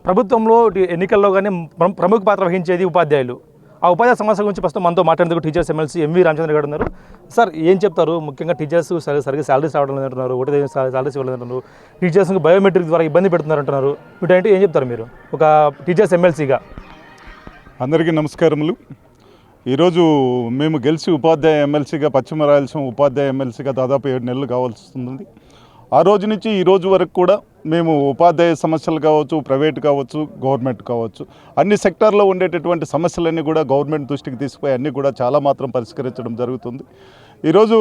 ప్రభుత్వంలో ఎన్నికల్లో కానీ ప్రముఖ పాత్ర వహించేది ఉపాధ్యాయులు. ఆ ఉపాధ్యాయ సమస్య గురించి ప్రస్తుతం మనతో మాట్లాడేందుకు టీచర్స్ ఎమ్మెల్సీ ఎంవి రామచంద్ర గారు ఉన్నారు. సార్, ఏం చెప్తారు? ముఖ్యంగా టీచర్స్ సరిగ్గా శాలరీస్ రావడం లేదంటున్నారు, ఒకటి శాలరీస్ ఇవ్వలేదంటున్నారు, టీచర్స్కి బయోమెట్రిక్ ద్వారా ఇబ్బంది పెడుతున్నారు అంటున్నారు. వీటంటే ఏం చెప్తారు మీరు ఒక టీచర్స్ ఎమ్మెల్సీగా? అందరికీ నమస్కారములు. ఈరోజు మేము గెలిచి ఉపాధ్యాయ ఎమ్మెల్సీగా, పశ్చిమ రాయలసీమ ఉపాధ్యాయ ఎమ్మెల్సీగా దాదాపు 7 నెలలు కావాల్సి వస్తుంది. ఆ రోజు నుంచి ఈ రోజు వరకు కూడా మేము ఉపాధ్యాయ సమస్యలు కావచ్చు, ప్రైవేట్ కావచ్చు, గవర్నమెంట్ కావచ్చు, అన్ని సెక్టార్లో ఉండేటటువంటి సమస్యలన్నీ కూడా గవర్నమెంట్ దృష్టికి తీసుకుపోయి అన్నీ కూడా చాలా మాత్రం పరిష్కరించడం జరుగుతుంది. ఈరోజు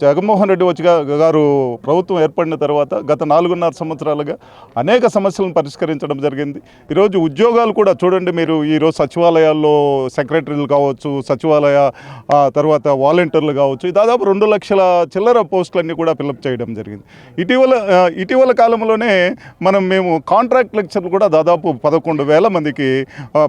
జగన్మోహన్ రెడ్డి గారు ప్రభుత్వం ఏర్పడిన తర్వాత గత 4.5 సంవత్సరాలుగా అనేక సమస్యలను పరిష్కరించడం జరిగింది. ఈరోజు ఉద్యోగాలు కూడా చూడండి, మీరు ఈరోజు సచివాలయాల్లో సెక్రటరీలు కావచ్చు, సచివాలయ తర్వాత వాలంటీర్లు కావచ్చు, దాదాపు 2 లక్షల చిల్లర పోస్టులన్నీ కూడా ఫిలప్ చేయడం జరిగింది. ఇటీవల కాలంలోనే మేము కాంట్రాక్ట్ లెక్చర్లు కూడా దాదాపు 11,000 మందికి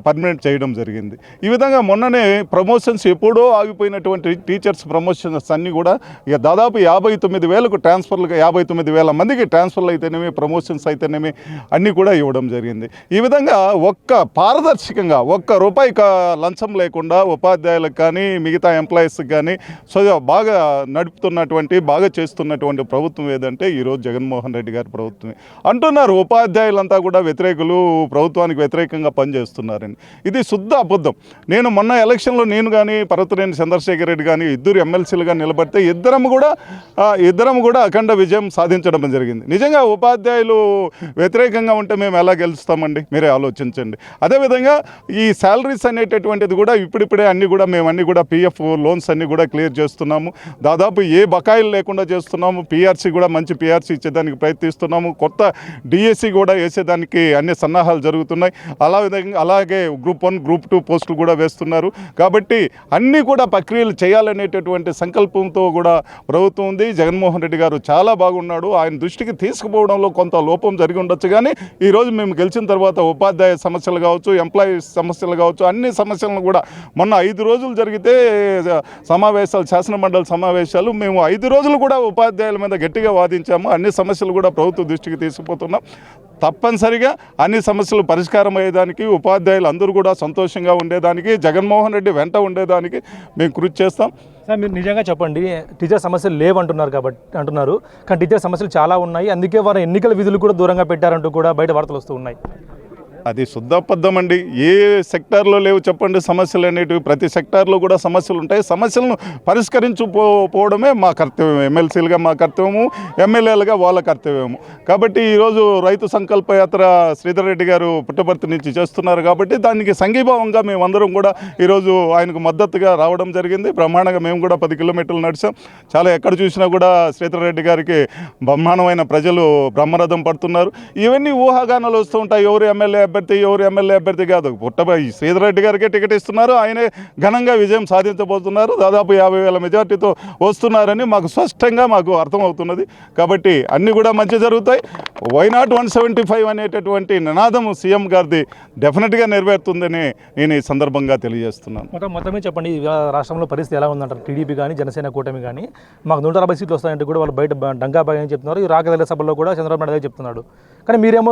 పర్మనెంట్ చేయడం జరిగింది. ఈ విధంగా మొన్ననే ప్రమోషన్స్ ఎప్పుడో ఆగిపోయినటువంటి టీచర్స్ ప్రమోషన్స్ అన్నీ కూడా ఇక దాదాపు 59,000కు ట్రాన్స్ఫర్లుగా 59,000 మందికి ట్రాన్స్ఫర్లు అయితేనేమి, ప్రమోషన్స్ అయితేనేమి అన్నీ కూడా ఇవ్వడం జరిగింది. ఈ విధంగా పారదర్శకంగా ₹1 లంచం లేకుండా ఉపాధ్యాయులకు కానీ మిగతా ఎంప్లాయీస్కి కానీ బాగా నడుపుతున్నటువంటి, బాగా చేస్తున్నటువంటి ప్రభుత్వం ఏదంటే ఈరోజు జగన్మోహన్ రెడ్డి గారి ప్రభుత్వమే. అంటున్నారు ఉపాధ్యాయులంతా కూడా వ్యతిరేకులు, ప్రభుత్వానికి వ్యతిరేకంగా పనిచేస్తున్నారని. ఇది శుద్ధ అబద్ధం. నేను మొన్న ఎలక్షన్లో నేను కానీ పర్వతనేని చంద్రశేఖర్ రెడ్డి కానీ ఇద్దరు ఎమ్మెల్సీలుగా నిలబడితే ఇద్దరం కూడా అఖండ విజయం సాధించడం జరిగింది. నిజంగా ఉపాధ్యాయులు వ్యతిరేకంగా ఉంటే మేము ఎలా గెలుస్తామండి? మీరే ఆలోచించండి. అదేవిధంగా ఈ శాలరీస్ అనేటటువంటిది కూడా ఇప్పుడిప్పుడే అన్నీ కూడా పిఎఫ్ లోన్స్ అన్నీ కూడా క్లియర్ చేస్తున్నాము. దాదాపు ఏ బకాయిలు లేకుండా చేస్తున్నాము. పిఆర్సీ కూడా మంచి పిఆర్సీ ఇచ్చేదానికి ప్రయత్నిస్తున్నాము. కొత్త డిఎస్సి కూడా వేసేదానికి అన్ని సన్నాహాలు జరుగుతున్నాయి. అలాగే గ్రూప్ 1, గ్రూప్ 2 పోస్టులు కూడా వేస్తున్నారు. కాబట్టి అన్నీ కూడా ప్రక్రియలు చేయాలనేటటువంటి సంకల్పంతో కూడా ప్రభుత్వం ఉంది. జగన్మోహన్ రెడ్డి గారు చాలా బాగున్నాడు. ఆయన దృష్టికి తీసుకుపోవడంలో కొంత లోపం జరిగి ఉండొచ్చు, కానీ ఈరోజు మేము గెలిచిన తర్వాత ఉపాధ్యాయ సమస్యలు కావచ్చు, ఎంప్లాయీస్ సమస్యలు కావచ్చు, అన్ని సమస్యలను కూడా మొన్న 5 రోజులు జరిగితే సమావేశాలు, శాసనమండలి సమావేశాలు, మేము 5 రోజులు కూడా ఉపాధ్యాయుల మీద గట్టిగా వాదించాము. అన్ని సమస్యలు కూడా ప్రభుత్వ దృష్టికి తీసుకుపోతున్నాం. తప్పనిసరిగా అన్ని సమస్యలు పరిష్కారం అయ్యేదానికి, ఉపాధ్యాయులు అందరూ కూడా సంతోషంగా ఉండేదానికి, జగన్మోహన్ రెడ్డి వెంట ఉండేదానికి మేము కృషి చేస్తాం. సార్, మీరు నిజంగా చెప్పండి, టీచర్ సమస్యలు లేవంటున్నారు అంటున్నారు, కానీ టీచర్ సమస్యలు చాలా ఉన్నాయి, అందుకే వారు ఎన్నికల విధులు కూడా దూరంగా పెట్టారంటూ కూడా బయట వార్తలు వస్తూ ఉన్నాయి. అది శుద్ధబద్ధం అండి. ఏ సెక్టార్లో లేవు చెప్పండి సమస్యలు అనేటివి? ప్రతి సెక్టార్లో కూడా సమస్యలు ఉంటాయి. సమస్యలను పరిష్కరించుకోవడమే మా కర్తవ్యం, ఎమ్మెల్సీలుగా మా కర్తవ్యము, ఎమ్మెల్యేలుగా వాళ్ళ కర్తవ్యము. కాబట్టి ఈరోజు రైతు సంకల్ప యాత్ర శ్రీధర్ రెడ్డి గారు పుట్టపర్తి నుంచి చేస్తున్నారు. కాబట్టి దానికి సంఘీభావంగా మేమందరం కూడా ఈరోజు ఆయనకు మద్దతుగా రావడం జరిగింది. బ్రహ్మాండంగా మేము కూడా 10 కిలోమీటర్లు నడిచాం. చాలా ఎక్కడ చూసినా కూడా శ్రీధర్ రెడ్డి గారికి బ్రహ్మాండమైన ప్రజలు బ్రహ్మరథం పడుతున్నారు. ఇవన్నీ ఊహాగానాలు వస్తూ ఉంటాయి. ఎవరు ఎమ్మెల్యే అభ్యర్థి కాదు, శ్రీధర్ రెడ్డి గారికే టికెట్ ఇస్తున్నారు. ఆయనే ఘనంగా విజయం సాధించబోతున్నారు. దాదాపు 50,000 మెజార్టీతో వస్తున్నారని మాకు స్పష్టంగా అర్థమవుతున్నది. కాబట్టి అన్నీ కూడా మంచి జరుగుతాయి. వై నాట్ 175 అనేటటువంటి నినాదం సీఎం గారిది డెఫినెట్గా నెరవేరుతుందని నేను ఈ సందర్భంగా తెలియజేస్తున్నాను. మొత్తమే చెప్పండి, రాష్ట్రంలో పరిస్థితి ఎలా ఉందంటారు? టీడీపీ కానీ జనసేన కూటమి కానీ మాకు 160 సీట్లు వస్తాయంటే కూడా వాళ్ళు బయట డంగా బాగా చెప్తున్నారు. ఈ రాకదల సభలో కూడా చంద్రబాబు నాయుడు చెప్తున్నాడు. కానీ మీరేమో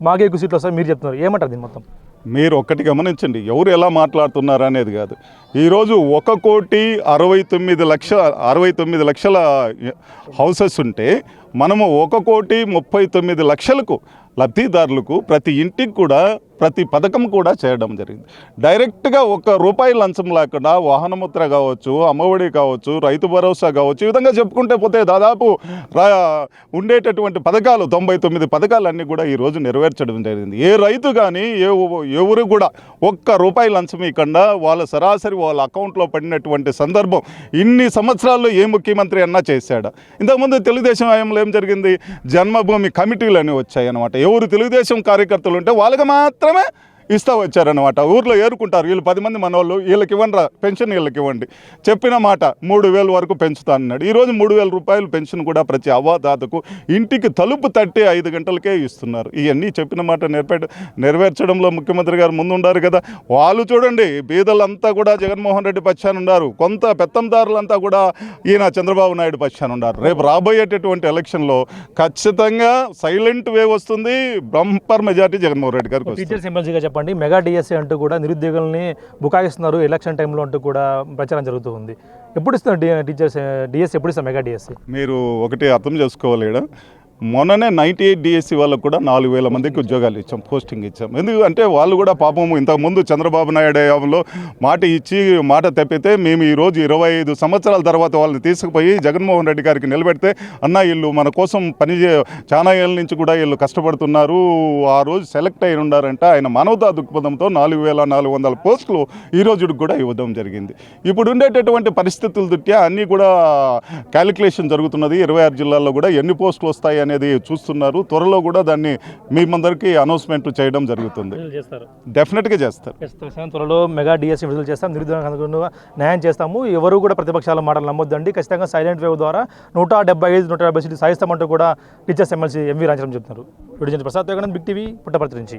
మాకే ఎక్కువ సీట్లు వస్తాయి మీరు చెప్తున్నారు. ఏమంటారు దీన్ని మొత్తం? మీరు ఒక్కటి గమనించండి, ఎవరు ఎలా మాట్లాడుతున్నారు అనేది కాదు. ఈరోజు 1,69,00,000 లక్షల హౌసెస్ ఉంటే మనము 1,39,00,000కు లబ్ధిదారులకు ప్రతి ఇంటికి కూడా ప్రతి పథకం కూడా చేయడం జరిగింది. డైరెక్ట్గా ₹1 లంచం లేకుండా వాహనముద్ర కావచ్చు, అమ్మఒడి కావచ్చు, రైతు భరోసా కావచ్చు, ఈ విధంగా చెప్పుకుంటే పోతే దాదాపు ఉండేటటువంటి పథకాలు 99 పథకాలన్నీ కూడా ఈరోజు నెరవేర్చడం జరిగింది. ఏ రైతు కానీ ఎవరు కూడా ₹1 లంచం ఇవ్వకుండా సరాసరి వాళ్ళ అకౌంట్లో పడినటువంటి సందర్భం ఇన్ని సంవత్సరాల్లో ఏ ముఖ్యమంత్రి అన్నా చేశాడా? ఇంతకుముందు తెలుగుదేశం హయాంలో ఏం జరిగింది? జన్మభూమి కమిటీలు అని వచ్చాయి అన్నమాట. ఎవరు తెలుగుదేశం కార్యకర్తలు ఉంటే వాళ్ళకి మాత్రమే ఇస్తా వచ్చారనమాట. ఊర్లో ఏరుకుంటారు, వీళ్ళు 10 మంది మనవాళ్ళు, వీళ్ళకి ఇవ్వండి పెన్షన్, వీళ్ళకి ఇవ్వండి, చెప్పిన మాట 3,000 వరకు పెంచుతా అన్నాడు. ఈరోజు 3,000 రూపాయలు పెన్షన్ కూడా ప్రతి అవ్వాదాతకు ఇంటికి తలుపు తట్టి 5 గంటలకే ఇస్తున్నారు. ఇవన్నీ చెప్పిన మాట నెరవేర్చడంలో ముఖ్యమంత్రి గారు ముందుండారు కదా. వాళ్ళు చూడండి, బీదలంతా కూడా జగన్మోహన్ రెడ్డి పక్షాన ఉన్నారు, కొంత పెత్తందారులంతా కూడా ఈయన చంద్రబాబు నాయుడు పక్షాన ఉన్నారు. రేపు రాబోయేటటువంటి ఎలక్షన్లో ఖచ్చితంగా సైలెంట్ వేవ్ వస్తుంది, బంపర్ మెజార్టీ జగన్మోహన్ రెడ్డి గారికి వస్తుంది. టీచర్స్ ఎమ్మెల్సీగా చెప్పండి, మెగా డిఎస్సీ అంటూ కూడా నిరుద్యోగుల్ని బుకాయిస్తున్నారు ఎలక్షన్ టైంలో అంటూ కూడా ప్రచారం జరుగుతూ ఉంది. ఎప్పుడు ఇస్తున్నారు టీచర్స్ డిఎస్సీ, ఎప్పుడు ఇస్తారు మెగా డిఎస్సీ? మీరు ఒకటి అర్థం చేసుకోవాలి, ఇక్కడ మొన్ననే 98 డిఎస్సి వాళ్ళకు కూడా 4,000 మందికి ఉద్యోగాలు ఇచ్చాం, పోస్టింగ్ ఇచ్చాం. ఎందుకంటే వాళ్ళు కూడా పాపం ఇంతకుముందు చంద్రబాబు నాయుడు హయాంలో మాట ఇచ్చి మాట తప్పితే మేము ఈరోజు 25 సంవత్సరాల తర్వాత వాళ్ళని తీసుకుపోయి జగన్మోహన్ రెడ్డి గారికి నిలబెడితే, అన్న వీళ్ళు మన కోసం చాలా ఏళ్ళ నుంచి కూడా వీళ్ళు కష్టపడుతున్నారు, ఆ రోజు సెలెక్ట్ అయి ఉన్నారంట. ఆయన మానవతా దృక్పథంతో 4,400 పోస్టులు ఈ రోజుకి కూడా ఇవ్వడం జరిగింది. ఇప్పుడు ఉండేటటువంటి పరిస్థితుల దృష్ట్యా అన్నీ కూడా క్యాలిక్యులేషన్ జరుగుతున్నది. 26 జిల్లాల్లో కూడా ఎన్ని పోస్టులు వస్తాయి అనేది చూస్తున్నారు. త్వరలో కూడా దాన్ని మీ అందరికీ అనౌన్స్మెంట్ చేయడం జరుగుతుంది. డెఫినెట్గా చేస్తారు. త్వరలో మెగా డిఎస్సీ విడుదల చేస్తాం, నిరుద్యోగులకు న్యాయం చేస్తాము, ఎవరు కూడా ప్రతిపక్షాల మాటలు నమ్మొద్దండి, ఖచ్చితంగా సైలెంట్ వేవ్ ద్వారా 175, 150 సీట్లు సాధిస్తామంటూ కూడా టీచర్స్ ఎమ్మెల్సీ ఎంవి రాజారాం చెప్తున్నారు. Video Prasad big TV Puttaparthi నుంచి.